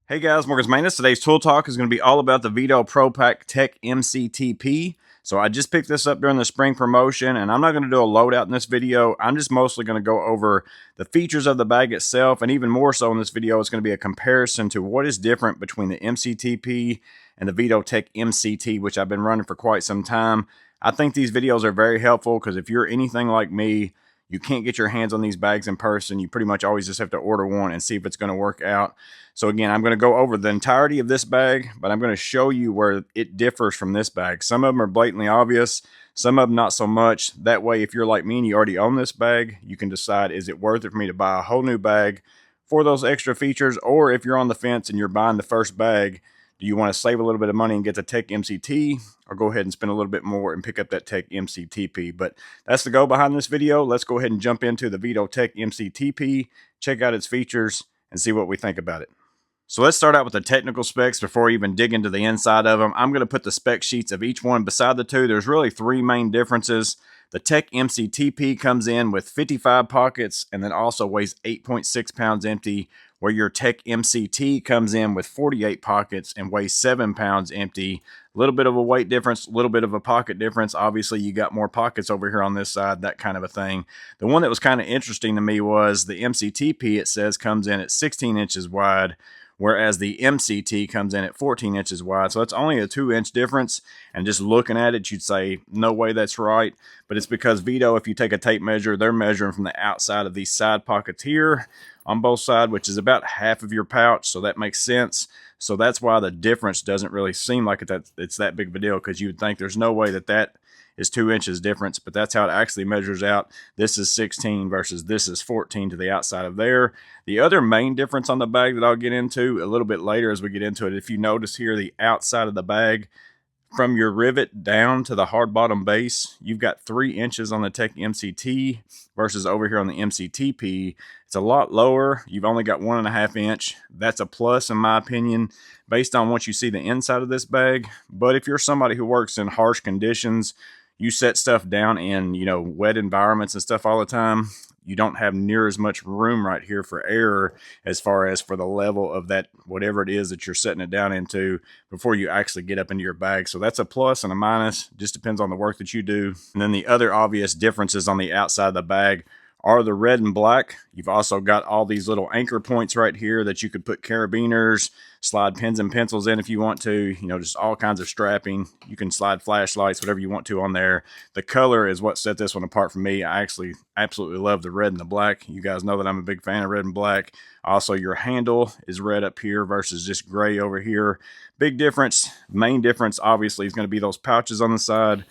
Hey guys, Morgan's Maintenance. Today's tool talk is going to be all about the Veto Pro Pack Tech MCTP. So I just picked this up during the spring promotion, and I'm not going to do a loadout in this video. I'm just mostly going to go over the features of the bag itself, and even more so in this video, it's going to be a comparison to what is different between the MCTP and the Veto Tech MCT, which I've been running for quite some time. I think these videos are very helpful because if you're anything like me, you can't get your hands on these bags in person. You pretty much always just have to order one and see if it's going to work out. So again, I'm going to go over the entirety of this bag, but I'm going to show you where it differs from this bag. Some of them are blatantly obvious, some of them not so much. That way, if you're like me and you already own this bag, you can decide, is it worth it for me to buy a whole new bag for those extra features? Or if you're on the fence and you're buying the first bag, do you want to save a little bit of money and get the Tech MCT, or go ahead and spend a little bit more and pick up that Tech MCTP? But that's the go behind this video. Let's go ahead and jump into the Veto Tech MCTP, check out its features, and see what we think about it. So let's start out with the technical specs before we even dig into the inside of them. I'm going to put the spec sheets of each one beside the two. There's really three main differences. The Tech MCTP comes in with 55 pockets and then also weighs 8.6 pounds empty, where your Tech MCT comes in with 48 pockets and weighs 7 pounds empty. A little bit of a weight difference, a little bit of a pocket difference. Obviously, you got more pockets over here on this side, that kind of a thing. The one that was kind of interesting to me was the MCTP, it says, comes in at 16 inches wide, whereas the MCT comes in at 14 inches wide. So that's only a 2-inch difference. And just looking at it, you'd say, no way that's right. But it's because Veto, if you take a tape measure, they're measuring from the outside of these side pockets here on both sides, which is about half of your pouch. So that makes sense. So that's why the difference doesn't really seem like it's that big of a deal, because you would think there's no way that is 2 inches difference, but that's how it actually measures out. This is 16 versus this is 14 to the outside of there. The other main difference on the bag that I'll get into a little bit later as we get into it, if you notice here, the outside of the bag, from your rivet down to the hard bottom base, you've got 3 inches on the Tech MCT versus over here on the MCTP. It's a lot lower. You've only got 1.5 inch. That's a plus in my opinion, based on what you see the inside of this bag. But if you're somebody who works in harsh conditions, you set stuff down in, wet environments and stuff all the time, you don't have near as much room right here for error as far as for the level of that, whatever it is that you're setting it down into before you actually get up into your bag. So that's a plus and a minus. Just depends on the work that you do. And then the other obvious differences on the outside of the bag are the red and black. You've also got all these little anchor points right here that you could put carabiners, slide pens and pencils in if you want to, just all kinds of strapping. You can slide flashlights, whatever you want to on there. The color is what set this one apart for me. I actually absolutely love the red and the black. You guys know that I'm a big fan of red and black. Also, your handle is red up here versus just gray over here. Big difference. Main difference, obviously, is going to be those pouches on the side.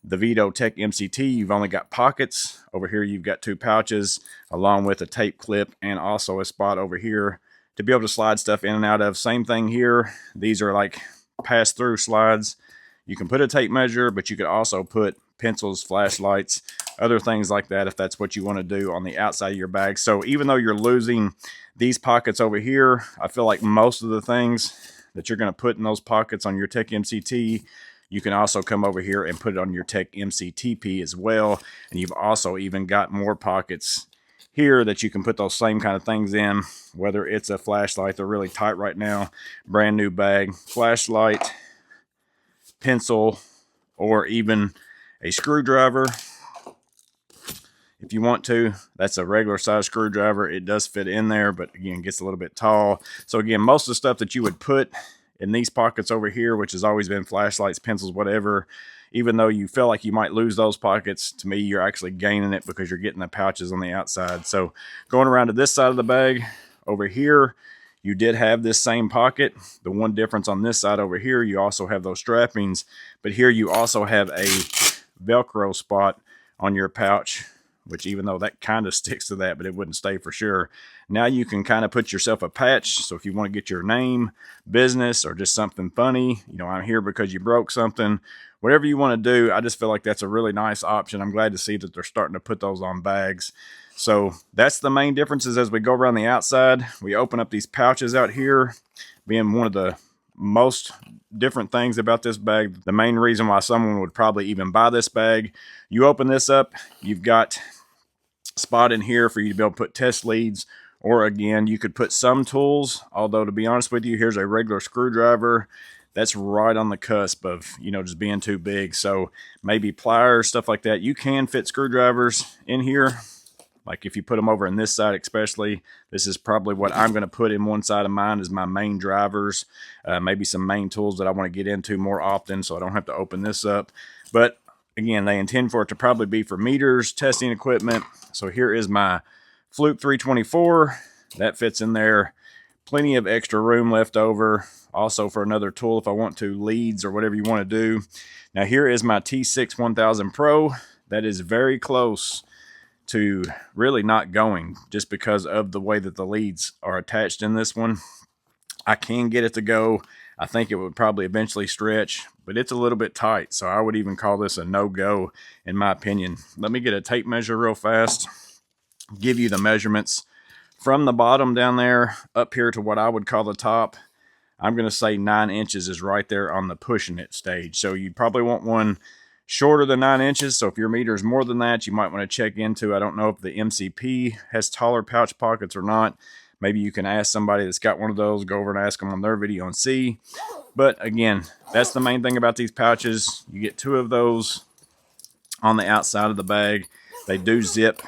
The Veto Tech MCT, you've only got pockets. Over here, you've got 2 pouches, along with a tape clip and also a spot over here to be able to slide stuff in and out of. Same thing here. These are like pass-through slides. You can put a tape measure, but you could also put pencils, flashlights, other things like that if that's what you want to do on the outside of your bag. So even though you're losing these pockets over here, I feel like most of the things that you're going to put in those pockets on your Tech MCT, you can also come over here and put it on your Tech MCTP as well. And you've also even got more pockets here that you can put those same kind of things in, whether it's a flashlight. They're really tight right now. Brand new bag, flashlight, pencil, or even a screwdriver. If you want to, that's a regular size screwdriver. It does fit in there, but again, gets a little bit tall. So again, most of the stuff that you would put in these pockets over here, which has always been flashlights, pencils, whatever, even though you feel like you might lose those pockets, to me, you're actually gaining it because you're getting the pouches on the outside. So going around to this side of the bag, over here, you did have this same pocket. The one difference on this side over here, you also have those strappings, but here you also have a Velcro spot on your pouch, which even though that kind of sticks to that, but it wouldn't stay for sure. Now you can kind of put yourself a patch. So if you want to get your name, business, or just something funny, I'm here because you broke something, whatever you want to do, I just feel like that's a really nice option. I'm glad to see that they're starting to put those on bags. So that's the main differences as we go around the outside. We open up these pouches out here, being one of the most different things about this bag. The main reason why someone would probably even buy this bag, you open this up, you've got a spot in here for you to be able to put test leads Or again, you could put some tools, although to be honest with you, here's a regular screwdriver. That's right on the cusp of, just being too big. So maybe pliers, stuff like that. You can fit screwdrivers in here. Like if you put them over in this side especially, this is probably what I'm going to put in one side of mine is my main drivers. Maybe some main tools that I want to get into more often so I don't have to open this up. But again, they intend for it to probably be for meters, testing equipment. So here is my Fluke 324. That fits in there. Plenty of extra room left over. Also for another tool if I want to, leads or whatever you want to do. Now here is my T6 1000 Pro. That is very close to really not going just because of the way that the leads are attached in this one. I can get it to go. I think it would probably eventually stretch, but it's a little bit tight. So I would even call this a no-go in my opinion. Let me get a tape measure real fast, give you the measurements from the bottom down there up here to what I would call the top. I'm going to say 9 inches is right there on the pushing it stage. So you probably want one shorter than 9 inches. So if your meter is more than that, you might want to check into, I don't know if the MCP has taller pouch pockets or not. Maybe you can ask somebody that's got one of those, go over and ask them on their video and see. But again, that's the main thing about these pouches. You get 2 of those on the outside of the bag. They do zip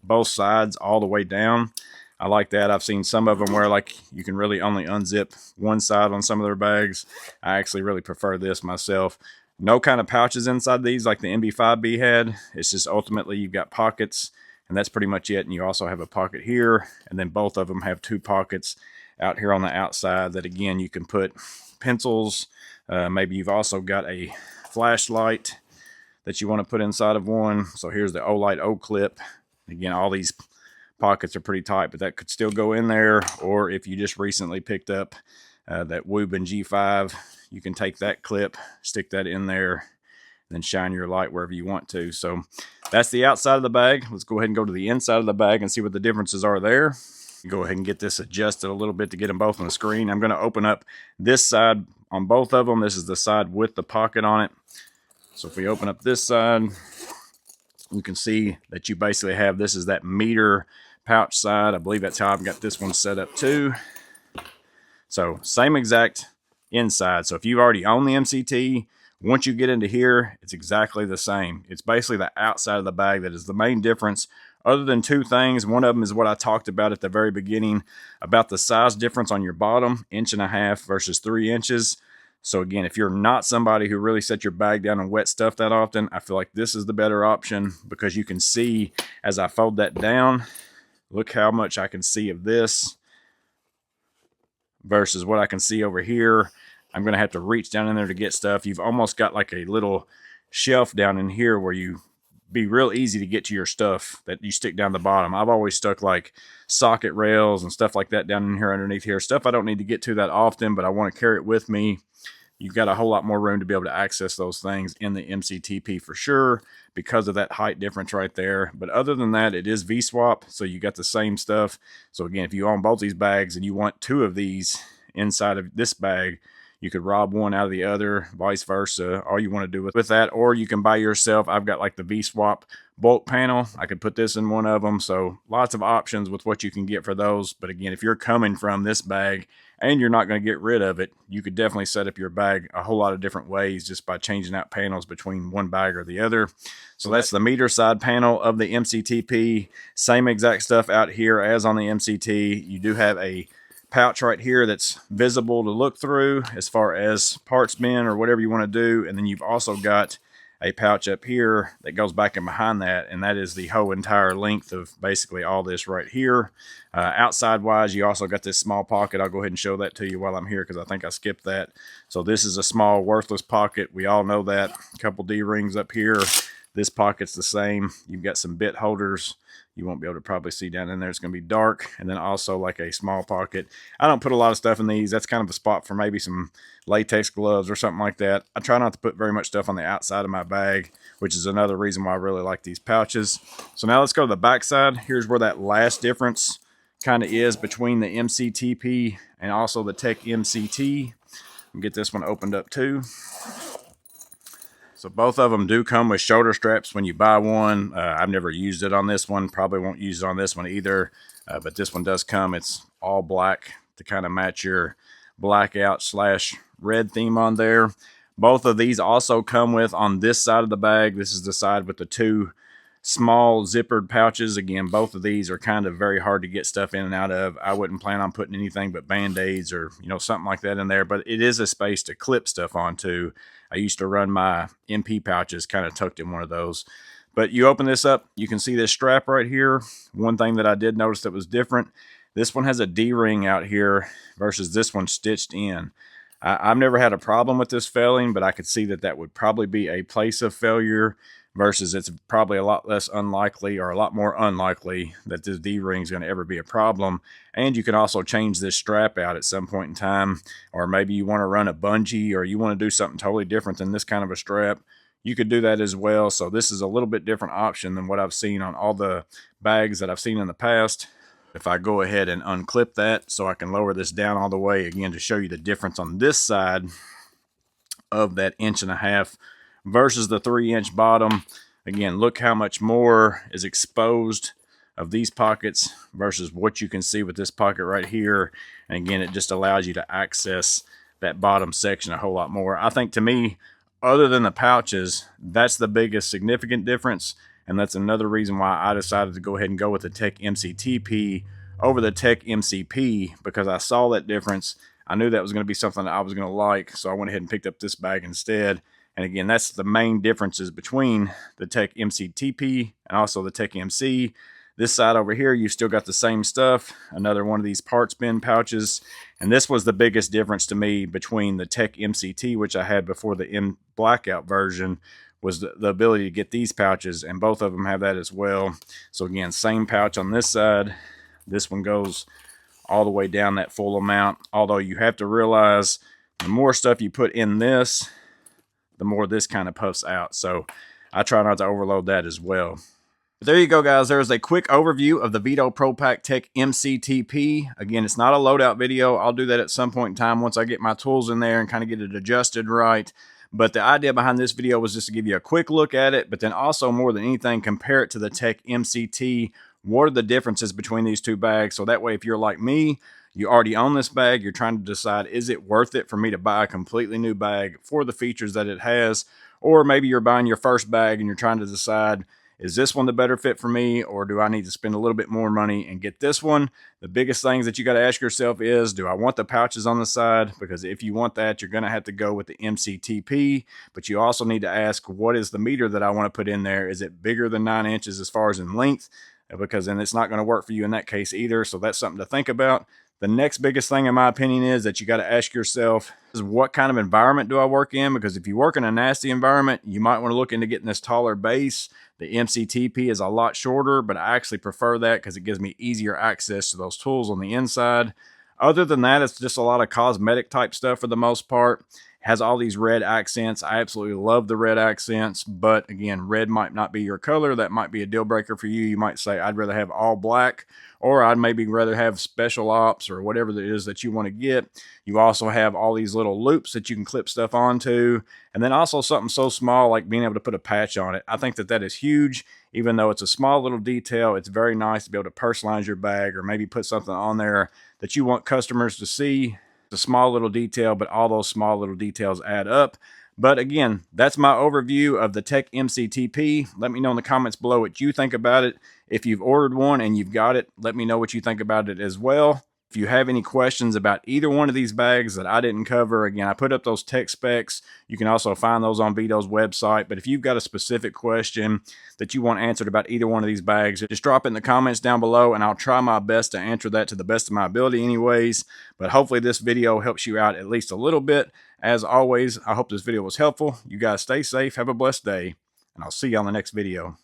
both sides all the way down. I like that. I've seen some of them where like you can really only unzip one side on some of their bags. I actually really prefer this myself. No kind of pouches inside these like the MB5B had. It's just ultimately you've got pockets and that's pretty much it. And you also have a pocket here, and then both of them have 2 pockets out here on the outside that again you can put pencils. Maybe you've also got a flashlight that you want to put inside of one. So here's the Olight O clip. Again, all these pockets are pretty tight, but that could still go in there. Or if you just recently picked up that Woobin G5, you can take that clip, stick that in there, and then shine your light wherever you want to. So that's the outside of the bag. Let's go ahead and go to the inside of the bag and see what the differences are there. Go ahead and get this adjusted a little bit to get them both on the screen. I'm going to open up this side on both of them. This is the side with the pocket on it. So if we open up this side, you can see that you basically have, this is that meter pouch side. I believe that's how I've got this one set up too. So same exact inside. So if you already own the MCT, once you get into here, it's exactly the same. It's basically the outside of the bag that is the main difference, other than 2 things. One of them is what I talked about at the very beginning about the size difference on your bottom, 1.5 inches versus 3 inches. So again, if you're not somebody who really sets your bag down and wet stuff that often, I feel like this is the better option because you can see as I fold that down, look how much I can see of this versus what I can see over here. I'm going to have to reach down in there to get stuff. You've almost got like a little shelf down in here where you be real easy to get to your stuff that you stick down the bottom. I've always stuck like socket rails and stuff like that down in here underneath here. Stuff I don't need to get to that often, but I want to carry it with me. You've got a whole lot more room to be able to access those things in the MCTP for sure because of that height difference right there. But other than that, it is V-swap, so you got the same stuff. So again, if you own both these bags and you want 2 of these inside of this bag, you could rob one out of the other, vice versa. All you want to do with that, or you can buy yourself. I've got like the V-swap bolt panel. I could put this in one of them. So lots of options with what you can get for those. But again, if you're coming from this bag and you're not going to get rid of it, you could definitely set up your bag a whole lot of different ways just by changing out panels between one bag or the other. So that's the meter side panel of the MCTP. Same exact stuff out here as on the MCT. You do have a pouch right here that's visible to look through as far as parts bin or whatever you want to do. And then you've also got a pouch up here that goes back in behind that, and that is the whole entire length of basically all this right here. Outside wise, you also got this small pocket. I'll go ahead and show that to you while I'm here because I think I skipped that. So this is a small worthless pocket. We all know that. A couple D-rings up here. This pocket's the same. You've got some bit holders. You won't be able to probably see down in there. It's going to be dark. And then also like a small pocket. I don't put a lot of stuff in these. That's kind of a spot for maybe some latex gloves or something like that. I try not to put very much stuff on the outside of my bag, which is another reason why I really like these pouches. So now let's go to the back side. Here's where that last difference kind of is between the MCTP and also the Tech MCT. Get this one opened up too. So both of them do come with shoulder straps when you buy one. I've never used it on this one. Probably won't use it on this one either. But this one does come. It's all black to kind of match your blackout / red theme on there. Both of these also come with, on this side of the bag, this is the side with the two small zippered pouches. Again, both of these are kind of very hard to get stuff in and out of. I wouldn't plan on putting anything but band-aids or something like that in there, but it is a space to clip stuff onto. I used to run my MP pouches kind of tucked in one of those. But you open this up, you can see this strap right here. One thing that I did notice that was different, this one has a D-ring out here versus this one stitched in. I've never had a problem with this failing, but I could see that that would probably be a place of failure versus it's probably a lot less unlikely, or a lot more unlikely, that this D-ring is going to ever be a problem. And you can also change this strap out at some point in time, or maybe you want to run a bungee, or you want to do something totally different than this kind of a strap. You could do that as well. So this is a little bit different option than what I've seen on all the bags that I've seen in the past. If I go ahead and unclip that so I can lower this down all the way, again, to show you the difference on this side of that 1.5 inch versus the 3-inch bottom. Again, look how much more is exposed of these pockets versus what you can see with this pocket right here. And again, it just allows you to access that bottom section a whole lot more. I think, to me, other than the pouches, that's the biggest significant difference. And that's another reason why I decided to go ahead and go with the Tech MCTP over the Tech MCP, because I saw that difference. I knew that was going to be something that I was going to like, so I went ahead and picked up this bag instead. And again, that's the main differences between the Tech MCTP and also the Tech MC. This side over here, you still got the same stuff, another one of these parts bin pouches. And this was the biggest difference to me between the Tech MCT, which I had before the Blackout version, was the ability to get these pouches, and both of them have that as well. So again, same pouch on this side. This one goes all the way down that full amount, although you have to realize the more stuff you put in this, the more this kind of puffs out. So I try not to overload that as well. But there you go, guys. There's a quick overview of the Veto Pro Tech MCTP. Again, it's not a loadout video. I'll do that at some point in time once I get my tools in there and kind of get it adjusted right. But the idea behind this video was just to give you a quick look at it, but then also, more than anything, compare it to the Tech MCT. What are the differences between these two bags? So that way, if you're like me, you already own this bag, you're trying to decide, is it worth it for me to buy a completely new bag for the features that it has? Or maybe you're buying your first bag and you're trying to decide, is this one the better fit for me, or do I need to spend a little bit more money and get this one? The biggest things that you got to ask yourself is, do I want the pouches on the side? Because if you want that, you're going to have to go with the MCTP, but you also need to ask, what is the meter that I want to put in there? Is it bigger than 9 inches as far as in length? Because then it's not going to work for you in that case either. So that's something to think about. The next biggest thing, in my opinion, is that you got to ask yourself, is what kind of environment do I work in? Because if you work in a nasty environment, you might want to look into getting this taller base. The MCTP is a lot shorter, but I actually prefer that because it gives me easier access to those tools on the inside. Other than that, it's just a lot of cosmetic type stuff for the most part. Has all these red accents. I absolutely love the red accents, but again, red might not be your color. That might be a deal breaker for you. You might say, I'd rather have all black, or I'd maybe rather have special ops, or whatever it is that you want to get. You also have all these little loops that you can clip stuff onto, and then also something so small like being able to put a patch on it. I think that that is huge. Even though it's a small little detail, it's very nice to be able to personalize your bag, or maybe put something on there that you want customers to see. A small little detail, but all those small little details add up. But again, that's my overview of the Tech MCTP. Let me know in the comments below what you think about it. If you've ordered one and you've got it, let me know what you think about it as well. If you have any questions about either one of these bags that I didn't cover, again, I put up those tech specs. You can also find those on Veto's website. But if you've got a specific question that you want answered about either one of these bags, just drop it in the comments down below, and I'll try my best to answer that to the best of my ability anyways. But hopefully this video helps you out at least a little bit. As always, I hope this video was helpful. You guys stay safe, have a blessed day, and I'll see you on the next video.